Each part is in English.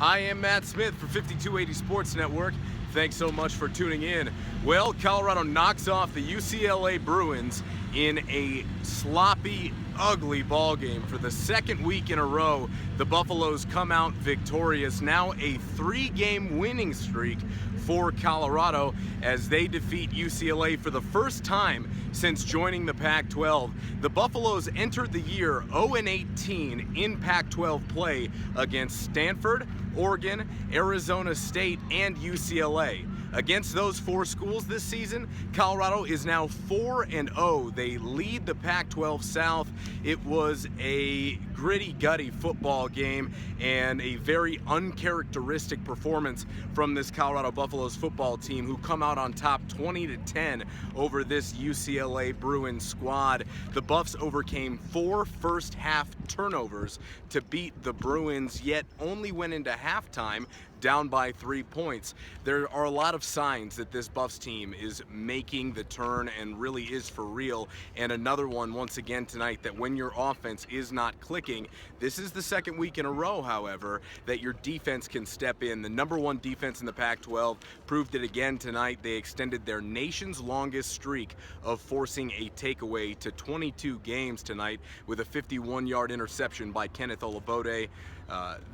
I am Matt Smith for 5280 Sports Network. Thanks so much for tuning in. Well, Colorado knocks off the UCLA Bruins in a sloppy, ugly ball game. For the second week in a row, the Buffaloes come out victorious. Now a 3-game winning streak for Colorado as they defeat UCLA for the first time since joining the Pac-12. The Buffaloes entered the year 0-18 in Pac-12 play against Stanford, Oregon, Arizona State, and UCLA. Against those 4 schools this season, Colorado is now 4-0. They lead the Pac-12 South. It was a gritty, gutty football game and a very uncharacteristic performance from this Colorado Buffaloes football team, who come out on top 20-10 over this UCLA Bruins squad. The Buffs overcame 4 first-half turnovers to beat the Bruins, yet only went into halftime down by 3 points. There are a lot of signs that this Buffs team is making the turn and really is for real. And another one once again tonight, that when your offense is not clicking, this is the second week in a row, however, that your defense can step in. The #1 defense in the Pac-12 proved it again tonight. They extended their nation's longest streak of forcing a takeaway to 22 games tonight with a 51-yard interception by Kenneth Olabode.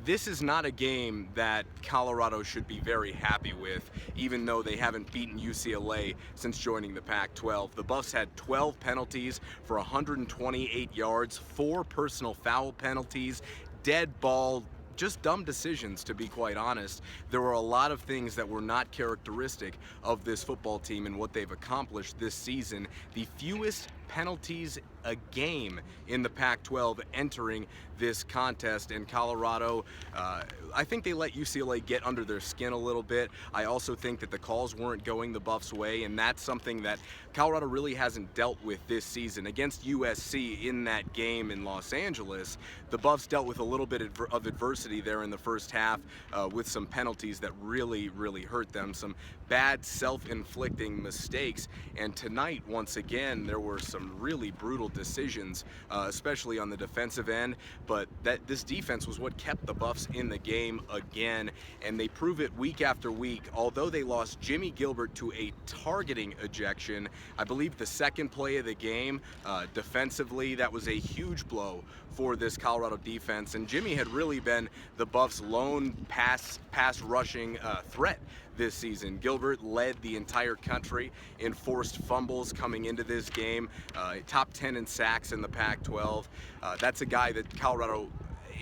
This is not a game that Colorado should be very happy with, even though they haven't beaten UCLA since joining the Pac-12. The Buffs had 12 penalties for 128 yards, 4 personal foul penalties, dead ball, just dumb decisions, to be quite honest. There were a lot of things that were not characteristic of this football team and what they've accomplished this season. The fewest penalties a game in the Pac-12 entering this contest, and Colorado, I think they let UCLA get under their skin a little bit. I also think that the calls weren't going the Buffs' way, and that's something that Colorado really hasn't dealt with this season. Against USC in that game in Los Angeles, the Buffs dealt with a little bit of adversity there in the first half with some penalties that really hurt them, some bad self-inflicting mistakes. And tonight, once again, there were some really brutal decisions, especially on the defensive end, but this defense was what kept the Buffs in the game again, and they prove it week after week. Although they lost Jimmy Gilbert to a targeting ejection, I believe the second play of the game, defensively, that was a huge blow for this Colorado defense, and Jimmy had really been the Buffs' lone pass rushing threat this season. Gilbert led the entire country in forced fumbles coming into this game, top 10 in sacks in the Pac-12. That's a guy that Colorado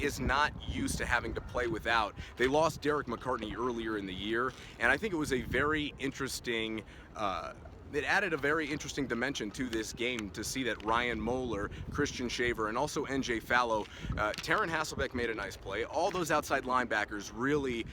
is not used to having to play without. They lost Derek McCartney earlier in the year, and I think it was a very interesting it added a very interesting dimension to this game to see that Ryan Moeller, Christian Shaver, and also NJ Fallow, Taryn Hasselbeck made a nice play. All those outside linebackers really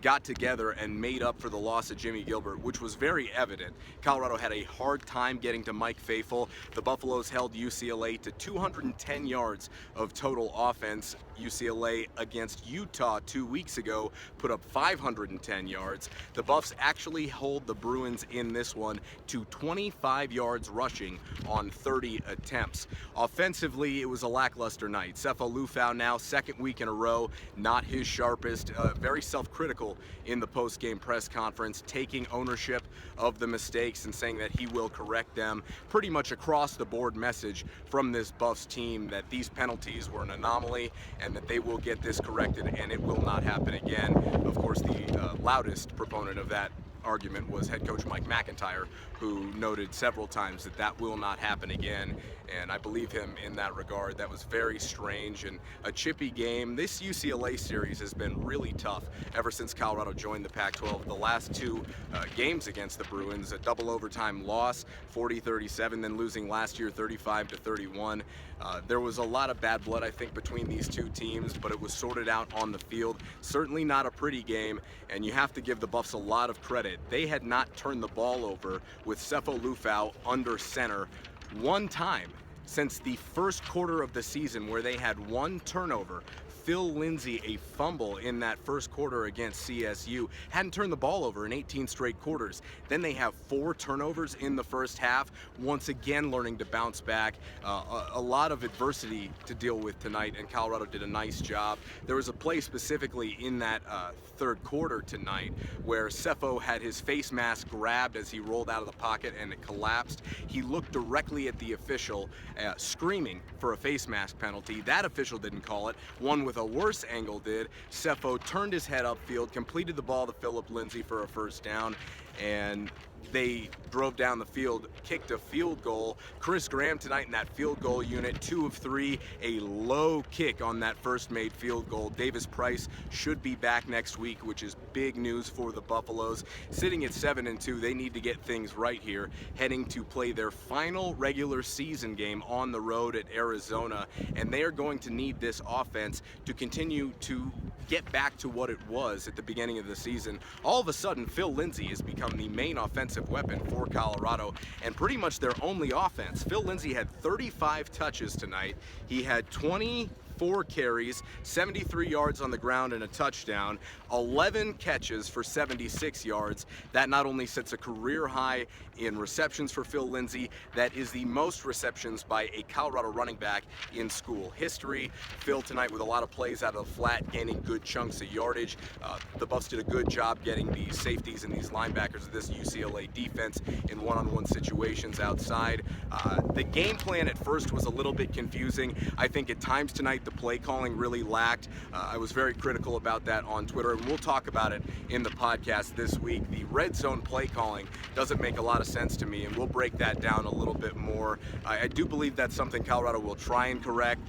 got together and made up for the loss of Jimmy Gilbert, which was very evident. Colorado had a hard time getting to Mike Faithful. The Buffaloes held UCLA to 210 yards of total offense. UCLA against Utah 2 weeks ago put up 510 yards. The Buffs actually hold the Bruins in this one to 25 yards rushing on 30 attempts. Offensively, it was a lackluster night. Sefo Liufau now second week in a row, not his sharpest, very self-critical in the post-game press conference, taking ownership of the mistakes and saying that he will correct them. Pretty much across the board message from this Buffs team that these penalties were an anomaly and that they will get this corrected and it will not happen again. Of course, the loudest proponent of that argument was head coach Mike McIntyre, who noted several times that that will not happen again, and I believe him in that regard. That was very strange and a chippy game. This UCLA series has been really tough ever since Colorado joined the Pac-12. The last 2 games against the Bruins, a double overtime loss, 40-37, then losing last year 35-31. There was a lot of bad blood, I think, between these 2 teams, but it was sorted out on the field. Certainly not a pretty game, and you have to give the Buffs a lot of credit. They had not turned the ball over with Sefo Liufau under center one time since the first quarter of the season, where they had 1 turnover, Phil Lindsay a fumble in that first quarter against CSU. Hadn't turned the ball over in 18 straight quarters. Then they have 4 turnovers in the first half, once again learning to bounce back. A lot of adversity to deal with tonight, and Colorado did a nice job. There was a play specifically in that third quarter tonight where Sefo had his face mask grabbed as he rolled out of the pocket and it collapsed. He looked directly at the official, screaming for a face mask penalty. That official didn't call it. One with a worse angle did. Sefo turned his head upfield, completed the ball to Philip Lindsay for a first down, and they drove down the field, kicked a field goal. Chris Graham tonight in that field goal unit, 2 of 3, a low kick on that first made field goal. Davis Price should be back next week, which is big news for the Buffaloes. Sitting at 7-2, they need to get things right here, heading to play their final regular season game on the road at Arizona, and they are going to need this offense to continue to get back to what it was at the beginning of the season. All of a sudden, Phil Lindsay has become the main offensive weapon for Colorado and pretty much their only offense. Phil Lindsay had 35 touches tonight. He had 24 carries, 73 yards on the ground and a touchdown, 11 catches for 76 yards. That not only sets a career high in receptions for Phil Lindsay, that is the most receptions by a Colorado running back in school history. Phil tonight with a lot of plays out of the flat, gaining good chunks of yardage. The Buffs did a good job getting these safeties and these linebackers of this UCLA defense in one-on-one situations outside. The game plan at first was a little bit confusing. I think at times tonight the play calling really lacked. I was very critical about that on Twitter, and we'll talk about it in the podcast this week. The red zone play calling doesn't make a lot of sense to me, and we'll break that down a little bit more. I do believe that's something Colorado will try and correct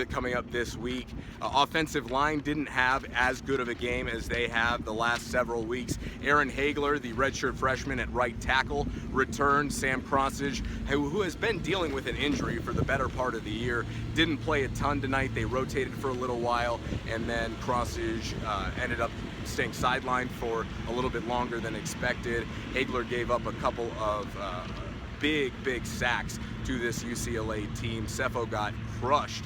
coming up this week. Offensive line didn't have as good of a game as they have the last several weeks. Aaron Hagler, the redshirt freshman at right tackle, returned. Sam Crossage, who has been dealing with an injury for the better part of the year, didn't play a ton tonight. They rotated for a little while, and then Crossage ended up staying sidelined for a little bit longer than expected. Hagler gave up a couple of big sacks to this UCLA team. Sefo got crushed,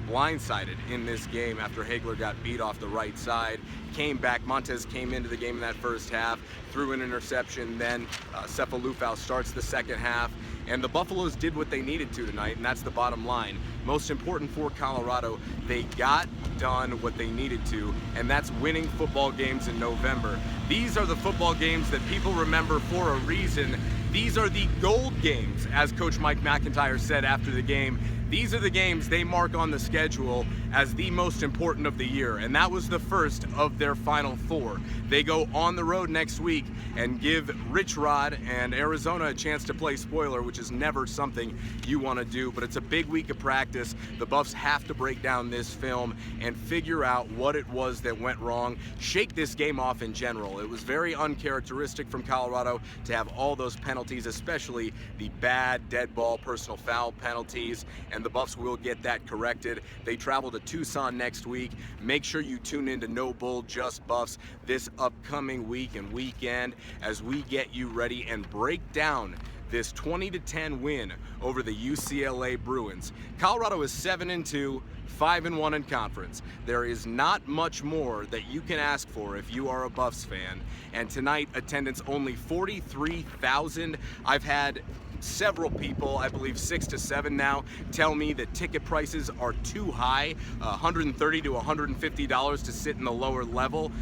blindsided in this game after Hagler got beat off the right side. Came back, Montez came into the game in that first half, threw an interception, then Sefo Liufau starts the second half, and the Buffaloes did what they needed to tonight, and that's the bottom line. Most important for Colorado, they got done what they needed to, and that's winning football games in November. These are the football games that people remember for a reason. These are the gold games, as Coach Mike McIntyre said after the game. These are the games they mark on the schedule as the most important of the year, and that was the first of their final 4. They go on the road next week and give Rich Rod and Arizona a chance to play spoiler, which is never something you want to do, but it's a big week of practice. The Buffs have to break down this film and figure out what it was that went wrong, shake this game off in general. It was very uncharacteristic from Colorado to have all those penalties, especially the bad dead ball personal foul penalties, and the Buffs will get that corrected. They travel to Tucson next week. Make sure you tune in to No Bull, Just Buffs this upcoming week and weekend as we get you ready and break down this 20-10 win over the UCLA Bruins. Colorado is 7-2, 5-1 in conference. There is not much more that you can ask for if you are a Buffs fan. And tonight, attendance only 43,000. I've had several people, I believe 6 to 7 now, tell me that ticket prices are too high, $130 to $150 to sit in the lower level.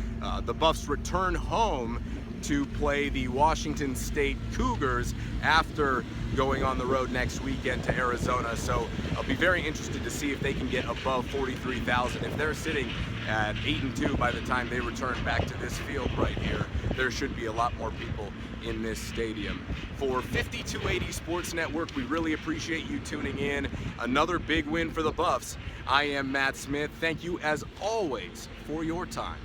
The Buffs return home to play the Washington State Cougars after going on the road next weekend to Arizona. So I'll be very interested to see if they can get above 43,000. If they're sitting at 8-2 by the time they return back to this field right here, there should be a lot more people in this stadium. For 5280 Sports Network, we really appreciate you tuning in. Another big win for the Buffs. I am Matt Smith. Thank you as always for your time.